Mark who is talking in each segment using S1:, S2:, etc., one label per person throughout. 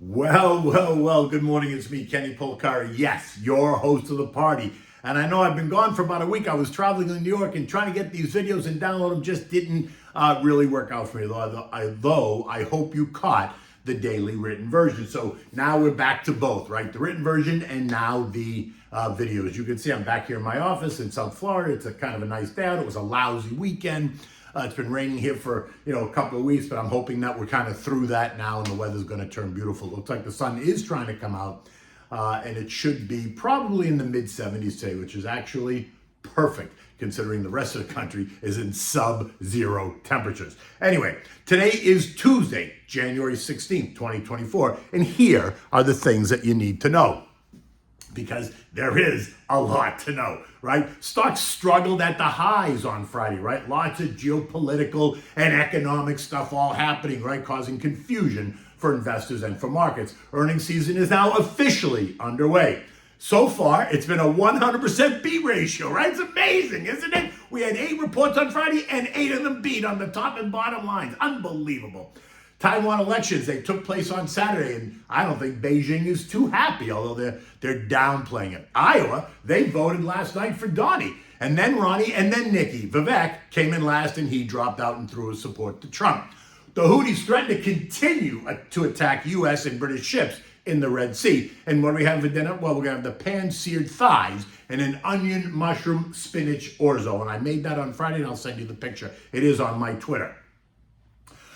S1: Well, good morning. It's me, Kenny Polcari. Yes, your host of the party. And I know I've been gone for about a week. I was traveling in New York and trying to get these videos and download them just didn't really work out for me. Though I hope you caught the daily written version. So now we're back to both, right? The written version and now the videos. You can see I'm back here in my office in South Florida. It's a kind of a nice day out. It was a lousy weekend. It's been raining here for, a couple of weeks, but I'm hoping that we're kind of through that now and the weather's going to turn beautiful. It looks like the sun is trying to come out, and it should be probably in the mid-70s today, which is actually perfect considering the rest of the country is in sub-zero temperatures. Anyway, today is Tuesday, January 16th, 2024, and here are the things that you need to know. Because there is a lot to know, right? Stocks struggled at the highs on Friday, right? Lots of geopolitical and economic stuff all happening, right? Causing confusion for investors and for markets. Earnings season is now officially underway. So far, it's been a 100% beat ratio, right? It's amazing, isn't it? We had 8 reports on Friday and 8 of them beat on the top and bottom lines. Unbelievable. Taiwan elections, they took place on Saturday, and I don't think Beijing is too happy, although they're downplaying it. Iowa, they voted last night for Donny, and then Ronnie, and then Nikki. VIX came in last, and he dropped out and threw his support to Trump. The Houthis threaten to continue to attack U.S. and British ships in the Red Sea. And what do we have for dinner? Well, we're going to have the Pan Seared Thighs and an onion-mushroom-spinach orzo, and I made that on Friday, and I'll send you the picture. It is on my Twitter.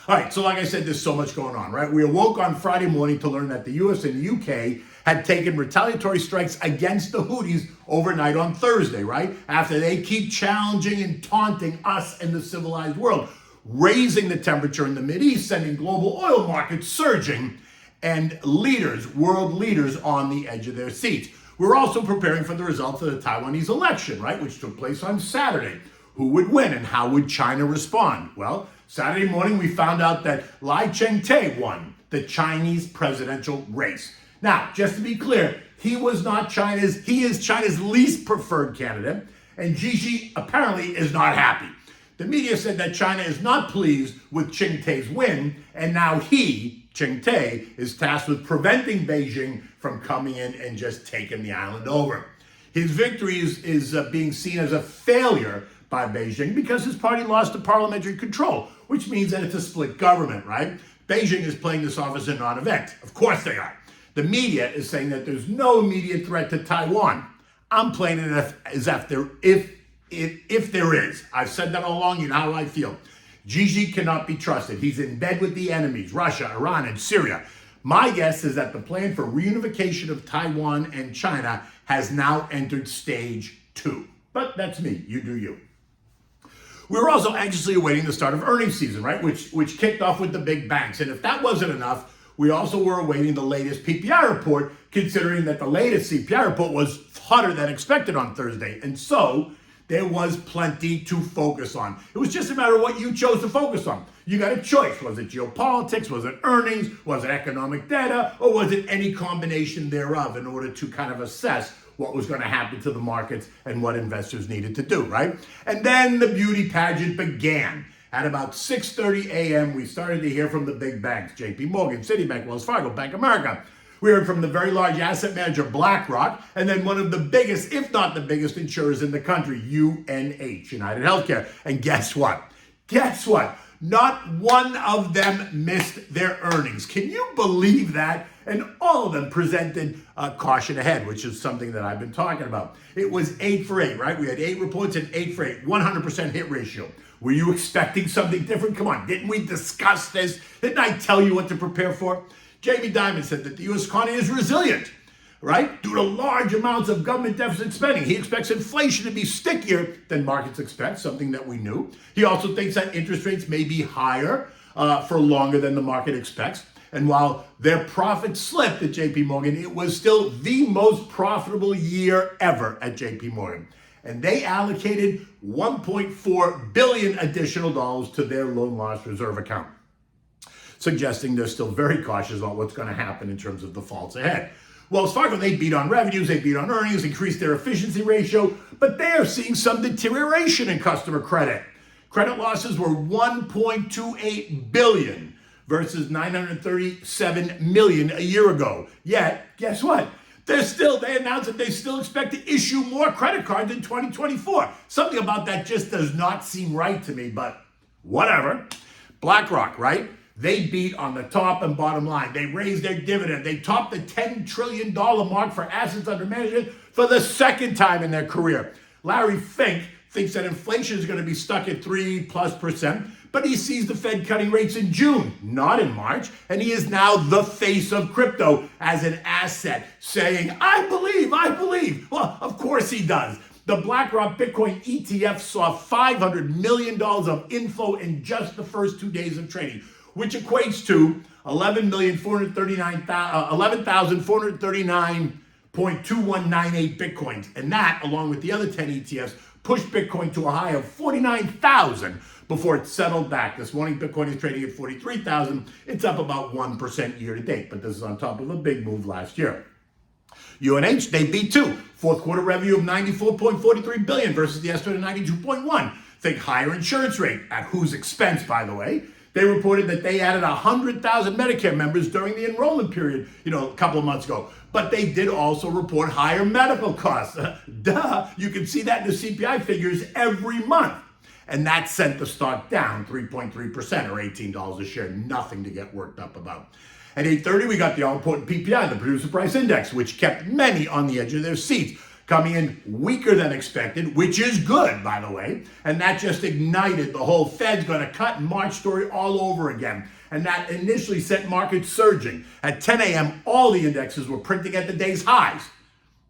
S1: All right, so like I said, there's so much going on, right? We awoke on Friday morning to learn that the U.S. and the U.K. had taken retaliatory strikes against the Houthis overnight on Thursday, right? After they keep challenging and taunting us and the civilized world, raising the temperature in the Mideast, sending global oil markets surging, and world leaders on the edge of their seats. We're also preparing for the results of the Taiwanese election, right, which took place on Saturday. Who would win and how would China respond? Well, Saturday morning, we found out that ḥǐ won the Chinese presidential race. Now, just to be clear, he is China's least preferred candidate, and Xi apparently is not happy. The media said that China is not pleased with Ḥǐ's win, and now Ḥǐ, is tasked with preventing Beijing from coming in and just taking the island over. His victory is being seen as a failure by Beijing because his party lost the parliamentary control, which means that it's a split government, right? Beijing is playing this off as a non-event. Of course they are. The media is saying that there's no immediate threat to Taiwan. I'm playing it as if there is. I've said that all along. You know how I feel. Xi cannot be trusted. He's in bed with the enemies, Russia, Iran, and Syria. My guess is that the plan for reunification of Taiwan and China has now entered stage 2. But that's me. You do you. We were also anxiously awaiting the start of earnings season, right? Which kicked off with the big banks. And if that wasn't enough, we also were awaiting the latest PPI report, considering that the latest CPI report was hotter than expected on Thursday. And so there was plenty to focus on. It was just a matter of what you chose to focus on. You got a choice. Was it geopolitics? Was it earnings? Was it economic data? Or was it any combination thereof in order to kind of assess what was going to happen to the markets and what investors needed to do, right? And then the beauty pageant began. At about 6:30 a.m., we started to hear from the big banks, JPMorgan, Citibank, Wells Fargo, Bank of America. We heard from the very large asset manager, BlackRock, and then one of the biggest, if not the biggest insurers in the country, UnitedHealthcare. And guess what? Not one of them missed their earnings. Can you believe that? And all of them presented caution ahead, which is something that I've been talking about. It was 8 for 8, right? We had 8 reports and 8 for 8, 100% hit ratio. Were you expecting something different? Come on, didn't we discuss this? Didn't I tell you what to prepare for? Jamie Dimon said that the U.S. economy is resilient, right? Due to large amounts of government deficit spending. He expects inflation to be stickier than markets expect, something that we knew. He also thinks that interest rates may be higher for longer than the market expects. And while their profits slipped at JPMorgan, it was still the most profitable year ever at JPMorgan. And they allocated $1.4 billion additional dollars to their loan loss reserve account, suggesting they're still very cautious about what's going to happen in terms of defaults ahead. Wells Fargo, they beat on revenues, they beat on earnings, increased their efficiency ratio, but they are seeing some deterioration in customer credit. Credit losses were $1.28 billion versus 937 million a year ago. Yet, guess what? They announced that they still expect to issue more credit cards in 2024. Something about that just does not seem right to me, but whatever. BlackRock, right? They beat on the top and bottom line. They raised their dividend. They topped the $10 trillion mark for assets under management for the second time in their career. Larry Fink thinks that inflation is going to be stuck at 3+%, but he sees the Fed cutting rates in June, not in March, and he is now the face of crypto as an asset, saying, I believe. Well, of course he does. The BlackRock Bitcoin ETF saw $500 million of inflow in just the first 2 days of trading, which equates to 11,439.2198 Bitcoins. And that, along with the other 10 ETFs, pushed Bitcoin to a high of 49,000 before it settled back. This morning, Bitcoin is trading at 43,000. It's up about 1% year to date, but this is on top of a big move last year. UNH, they beat too. Fourth quarter revenue of $94.43 billion versus the estimate of $92.1. Think higher insurance rate, at whose expense, by the way. They reported that they added 100,000 Medicare members during the enrollment period, a couple of months ago. But they did also report higher medical costs. Duh, you can see that in the CPI figures every month. And that sent the stock down 3.3% or $18 a share. Nothing to get worked up about. At 8:30, we got the all-important PPI, the Producer Price Index, which kept many on the edge of their seats, coming in weaker than expected, which is good, by the way. And that just ignited the whole Fed's going to cut in March story all over again. And that initially sent markets surging. At 10 a.m., all the indexes were printing at the day's highs.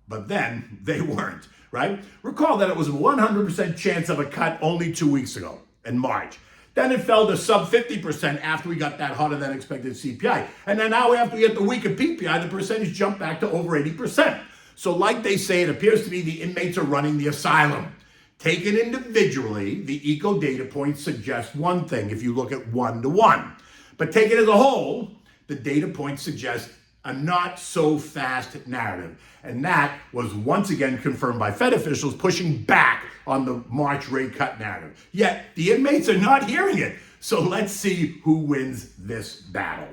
S1: But then they weren't, right? Recall that it was a 100% chance of a cut only 2 weeks ago in March. Then it fell to sub 50% after we got that hotter than expected CPI. And then now after we get the weaker PPI, the percentage jumped back to over 80%. So like they say, it appears to me the inmates are running the asylum. Taken individually, the eco data points suggest one thing if you look at 1-to-1. But taken as a whole, the data points suggest a not so fast narrative. And that was once again confirmed by Fed officials pushing back on the March rate cut narrative. Yet the inmates are not hearing it. So let's see who wins this battle.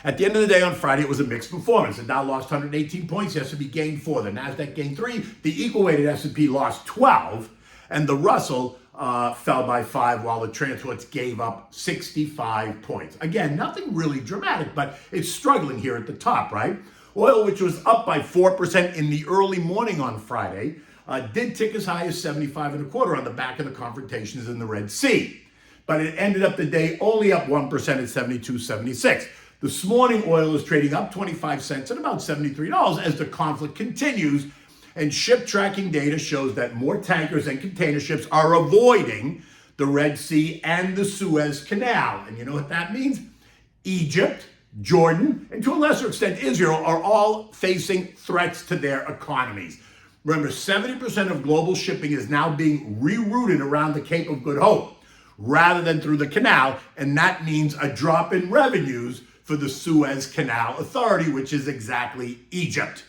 S1: At the end of the day on Friday, it was a mixed performance. The Dow lost 118 points, the S&P gained 4, the Nasdaq gained 3, the equal-weighted S&P lost 12, and the Russell fell by 5, while the transports gave up 65 points. Again, nothing really dramatic, but it's struggling here at the top, right? Oil, which was up by 4% in the early morning on Friday, did tick as high as 75.25 on the back of the confrontations in the Red Sea. But it ended up the day only up 1% at 72.76. This morning, oil is trading up 25 cents at about $73 as the conflict continues, and ship tracking data shows that more tankers and container ships are avoiding the Red Sea and the Suez Canal. And you know what that means? Egypt, Jordan, and to a lesser extent Israel are all facing threats to their economies. Remember, 70% of global shipping is now being rerouted around the Cape of Good Hope rather than through the canal, and that means a drop in revenues for the Suez Canal Authority, which is exactly Egypt.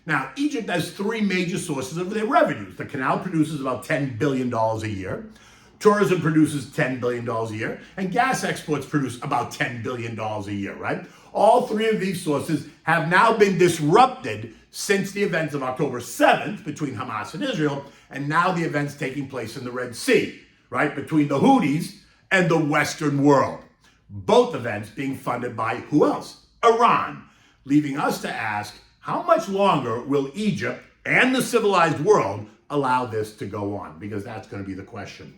S1: Now, Egypt has three major sources of their revenues. The canal produces about $10 billion a year. Tourism produces $10 billion a year. And gas exports produce about $10 billion a year, right? All three of these sources have now been disrupted since the events of October 7th between Hamas and Israel, and now the events taking place in the Red Sea, right? Between the Houthis and the Western world. Both events being funded by who else? Iran, leaving us to ask, how much longer will Egypt and the civilized world allow this to go on? Because that's going to be the question.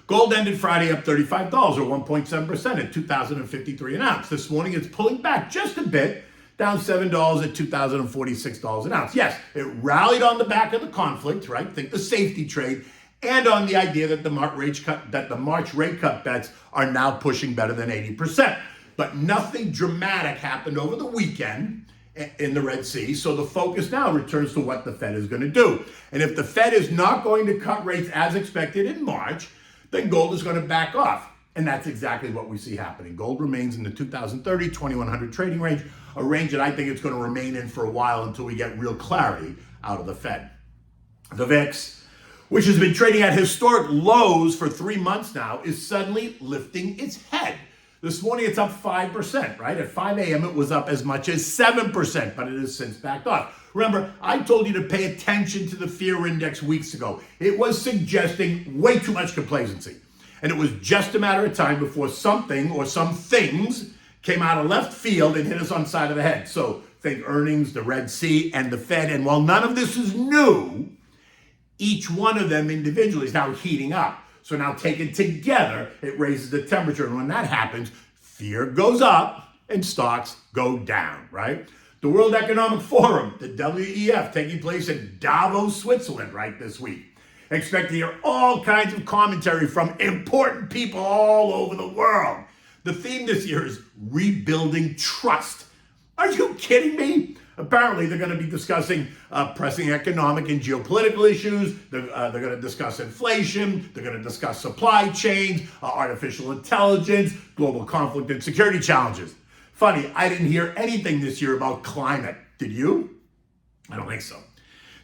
S1: Gold ended Friday up $35 or 1.7% at $2,053 an ounce. This morning it's pulling back just a bit, down $7 at $2,046 an ounce. Yes, it rallied on the back of the conflict, right? Think the safety trade, and on the idea that the March rate cut bets are now pushing better than 80%. But nothing dramatic happened over the weekend in the Red Sea, so the focus now returns to what the Fed is going to do. And if the Fed is not going to cut rates as expected in March, then gold is going to back off. And that's exactly what we see happening. Gold remains in the 2,030, 2,100 trading range, a range that I think it's going to remain in for a while until we get real clarity out of the Fed. The VIX, which has been trading at historic lows for 3 months now, is suddenly lifting its head. This morning it's up 5%, right? At 5 a.m. it was up as much as 7%, but it has since backed off. Remember, I told you to pay attention to the fear index weeks ago. It was suggesting way too much complacency. And it was just a matter of time before something or some things came out of left field and hit us on the side of the head. So think earnings, the Red Sea, and the Fed. And while none of this is new, each one of them individually is now heating up. So now taken together, it raises the temperature. And when that happens, fear goes up and stocks go down, right? The World Economic Forum, the WEF, taking place in Davos, Switzerland, right this week. Expect to hear all kinds of commentary from important people all over the world. The theme this year is rebuilding trust. Are you kidding me? Apparently, they're going to be discussing pressing economic and geopolitical issues. They're going to discuss inflation. They're going to discuss supply chains, artificial intelligence, global conflict and security challenges. Funny, I didn't hear anything this year about climate. Did you? I don't think so.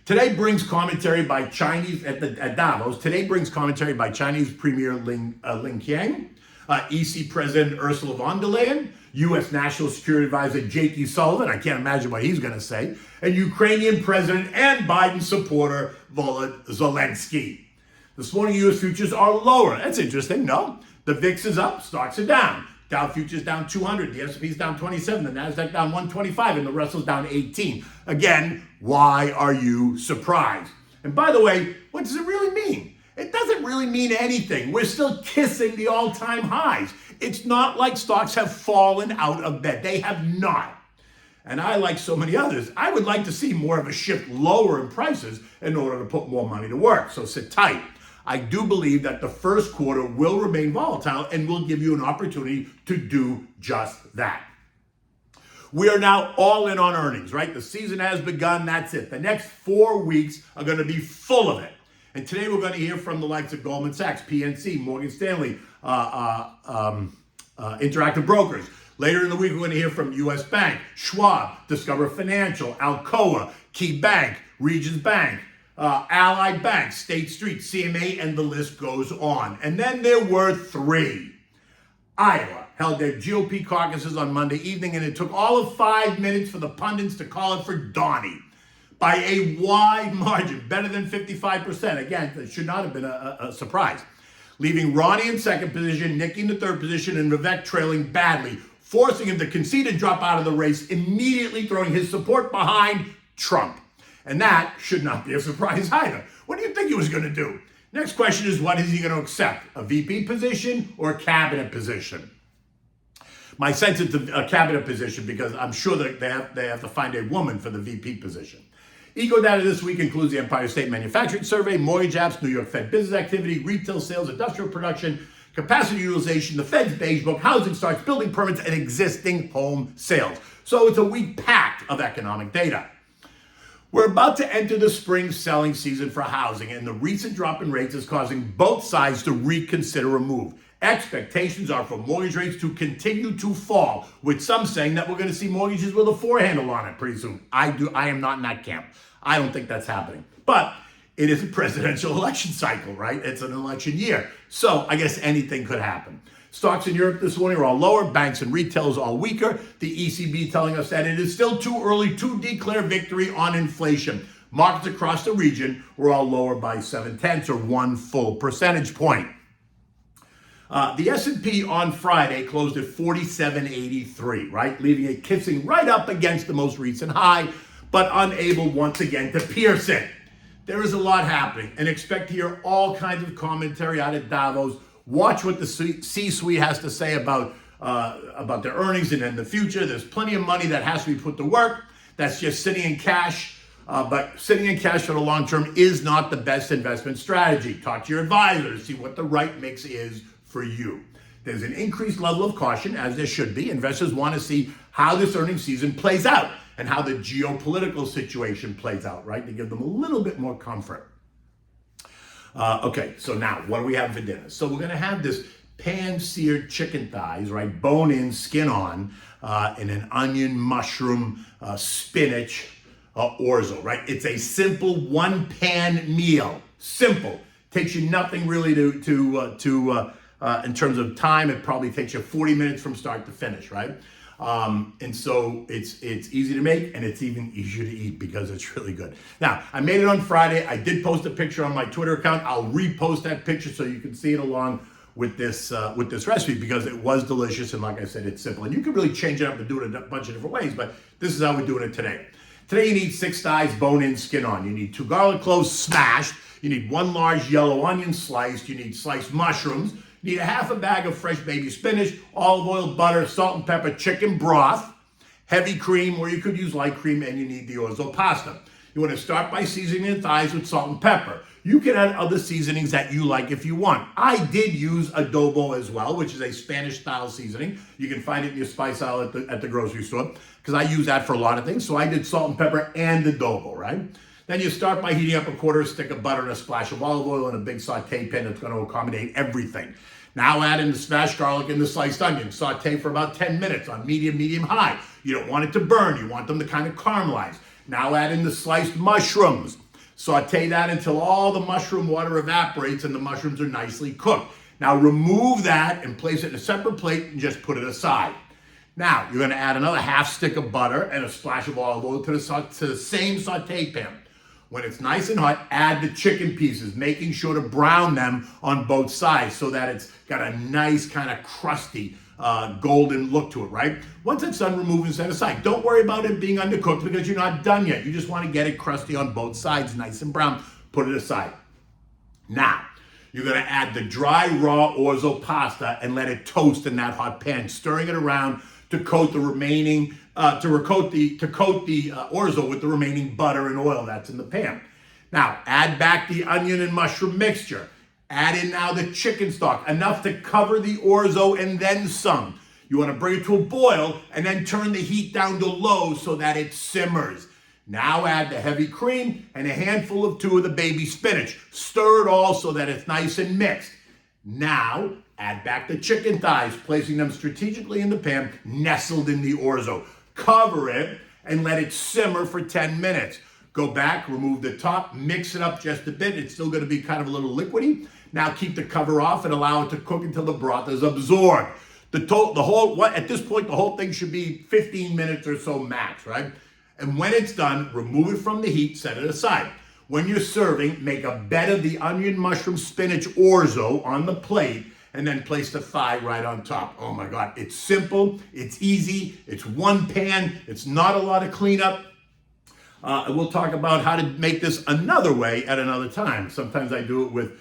S1: Today brings commentary by Chinese, at Davos, today brings commentary by Chinese Premier Li Qiang, EC President Ursula von der Leyen, U.S. National Security Advisor J.P. Sullivan, I can't imagine what he's going to say, and Ukrainian President and Biden supporter Volodymyr Zelensky. This morning, U.S. futures are lower. That's interesting, no? The VIX is up, stocks are down. Dow futures down 200, the S&P's down 27, the Nasdaq down 125, and the Russell's down 18. Again, why are you surprised? And by the way, what does it really mean? It doesn't really mean anything. We're still kissing the all-time highs. It's not like stocks have fallen out of bed. They have not. And I, like so many others, I would like to see more of a shift lower in prices in order to put more money to work. So sit tight. I do believe that the first quarter will remain volatile and will give you an opportunity to do just that. We are now all in on earnings, right? The season has begun. That's it. The next 4 weeks are going to be full of it. And today we're going to hear from the likes of Goldman Sachs, PNC, Morgan Stanley, Interactive Brokers. Later in the week, we're going to hear from U.S. Bank, Schwab, Discover Financial, Alcoa, Key Bank, Regions Bank, Allied Bank, State Street, CMA, and the list goes on. And then there were three. Iowa held their GOP caucuses on Monday evening, and it took all of 5 minutes for the pundits to call it for Donny by a wide margin, better than 55%. Again, it should not have been a surprise. Leaving Ronnie in second position, Nikki in the third position, and Vivek trailing badly, forcing him to concede and drop out of the race, immediately throwing his support behind Trump. And that should not be a surprise either. What do you think he was going to do? Next question is, what is he going to accept? A VP position or a cabinet position? My sense is a cabinet position, because I'm sure that they have to find a woman for the VP position. Eco data this week includes the Empire State Manufacturing Survey, mortgage apps, New York Fed business activity, retail sales, industrial production, capacity utilization, the Fed's beige book, housing starts, building permits, and existing home sales. So it's a week packed of economic data. We're about to enter the spring selling season for housing, and the recent drop in rates is causing both sides to reconsider a move. Expectations are for mortgage rates to continue to fall, with some saying that we're going to see mortgages with a 4 handle on it pretty soon. I am not in that camp. I don't think that's happening. But it is a presidential election cycle, right? It's an election year. So I guess anything could happen. Stocks in Europe this morning are all lower. Banks and retailers all weaker. The ECB telling us that it is still too early to declare victory on inflation. Markets across the region were all lower by 0.7 or 1 full percentage point. The S&P on Friday closed at 4783, right? Leaving it kissing right up against the most recent high, but unable once again to pierce it. There is a lot happening, and expect to hear all kinds of commentary out of Davos. Watch what the C-suite has to say about their earnings and in the future. There's plenty of money that has to be put to work. That's just sitting in cash. But sitting in cash for the long term is not the best investment strategy. Talk to your advisor to see what the right mix is for you. There's an increased level of caution, as there should be. Investors want to see how this earnings season plays out and how the geopolitical situation plays out, right? To give them a little bit more comfort. Okay, so now what do we have for dinner? So we're going to have this pan seared chicken thighs, right? Bone in, skin on, in an onion, mushroom, spinach, orzo, right? It's a simple one pan meal. Simple. Takes you nothing really to in terms of time, it probably takes you 40 minutes from start to finish, right? And so it's easy to make, and it's even easier to eat because it's really good. Now, I made it on Friday. I did post a picture on my Twitter account. I'll repost that picture so you can see it along with this recipe, because it was delicious, and like I said, it's simple. And you can really change it up and do it a bunch of different ways, but this is how we're doing it today. Today you need 6 thighs, bone in, skin on. You need 2 garlic cloves smashed. You need 1 large yellow onion sliced. You need sliced mushrooms. You need a half a bag of fresh baby spinach, olive oil, butter, salt and pepper, chicken broth, heavy cream, or you could use light cream, and you need the orzo pasta. You want to start by seasoning the thighs with salt and pepper. You can add other seasonings that you like if you want. I did use adobo as well, which is a Spanish-style seasoning. You can find it in your spice aisle at the grocery store, because I use that for a lot of things. So I did salt and pepper and adobo, right? Then you start by heating up a quarter stick of butter and a splash of olive oil in a big saute pan that's going to accommodate everything. Now add in the smashed garlic and the sliced onion. Saute for about 10 minutes on medium high. You don't want it to burn. You want them to kind of caramelize. Now add in the sliced mushrooms. Saute that until all the mushroom water evaporates and the mushrooms are nicely cooked. Now remove that and place it in a separate plate and just put it aside. Now you're going to add another half stick of butter and a splash of olive oil to the same saute pan. When it's nice and hot, add the chicken pieces, making sure to brown them on both sides so that it's got a nice kind of crusty golden look to it, right? Once it's done, remove and set aside. Don't worry about it being undercooked because you're not done yet. You just want to get it crusty on both sides, nice and brown. Put it aside. Now, you're going to add the dry, raw orzo pasta and let it toast in that hot pan, stirring it around to coat the remaining, to coat the orzo with the remaining butter and oil that's in the pan. Now, add back the onion and mushroom mixture. Add in now the chicken stock, enough to cover the orzo and then some. You want to bring it to a boil and then turn the heat down to low so that it simmers. Now add the heavy cream and a handful of 2 of the baby spinach. Stir it all so that it's nice and mixed. Now add back the chicken thighs, placing them strategically in the pan, nestled in the orzo. Cover it and let it simmer for 10 minutes. Go back, remove the top, mix it up just a bit. It's still going to be kind of a little liquidy. Now keep the cover off and allow it to cook until the broth is absorbed. At this point, the whole thing should be 15 minutes or so max, right? And when it's done, remove it from the heat, set it aside. When you're serving, make a bed of the onion, mushroom, spinach orzo on the plate, and then place the thigh right on top. Oh my God, it's simple, it's easy, it's one pan, it's not a lot of cleanup. And we'll talk about how to make this another way at another time. Sometimes I do it with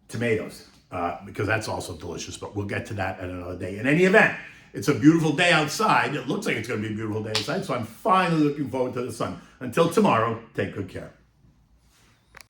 S1: tomatoes, because that's also delicious, but we'll get to that at another day. In any event, it's a beautiful day outside. It looks like it's going to be a beautiful day outside, so I'm finally looking forward to the sun. Until tomorrow, take good care.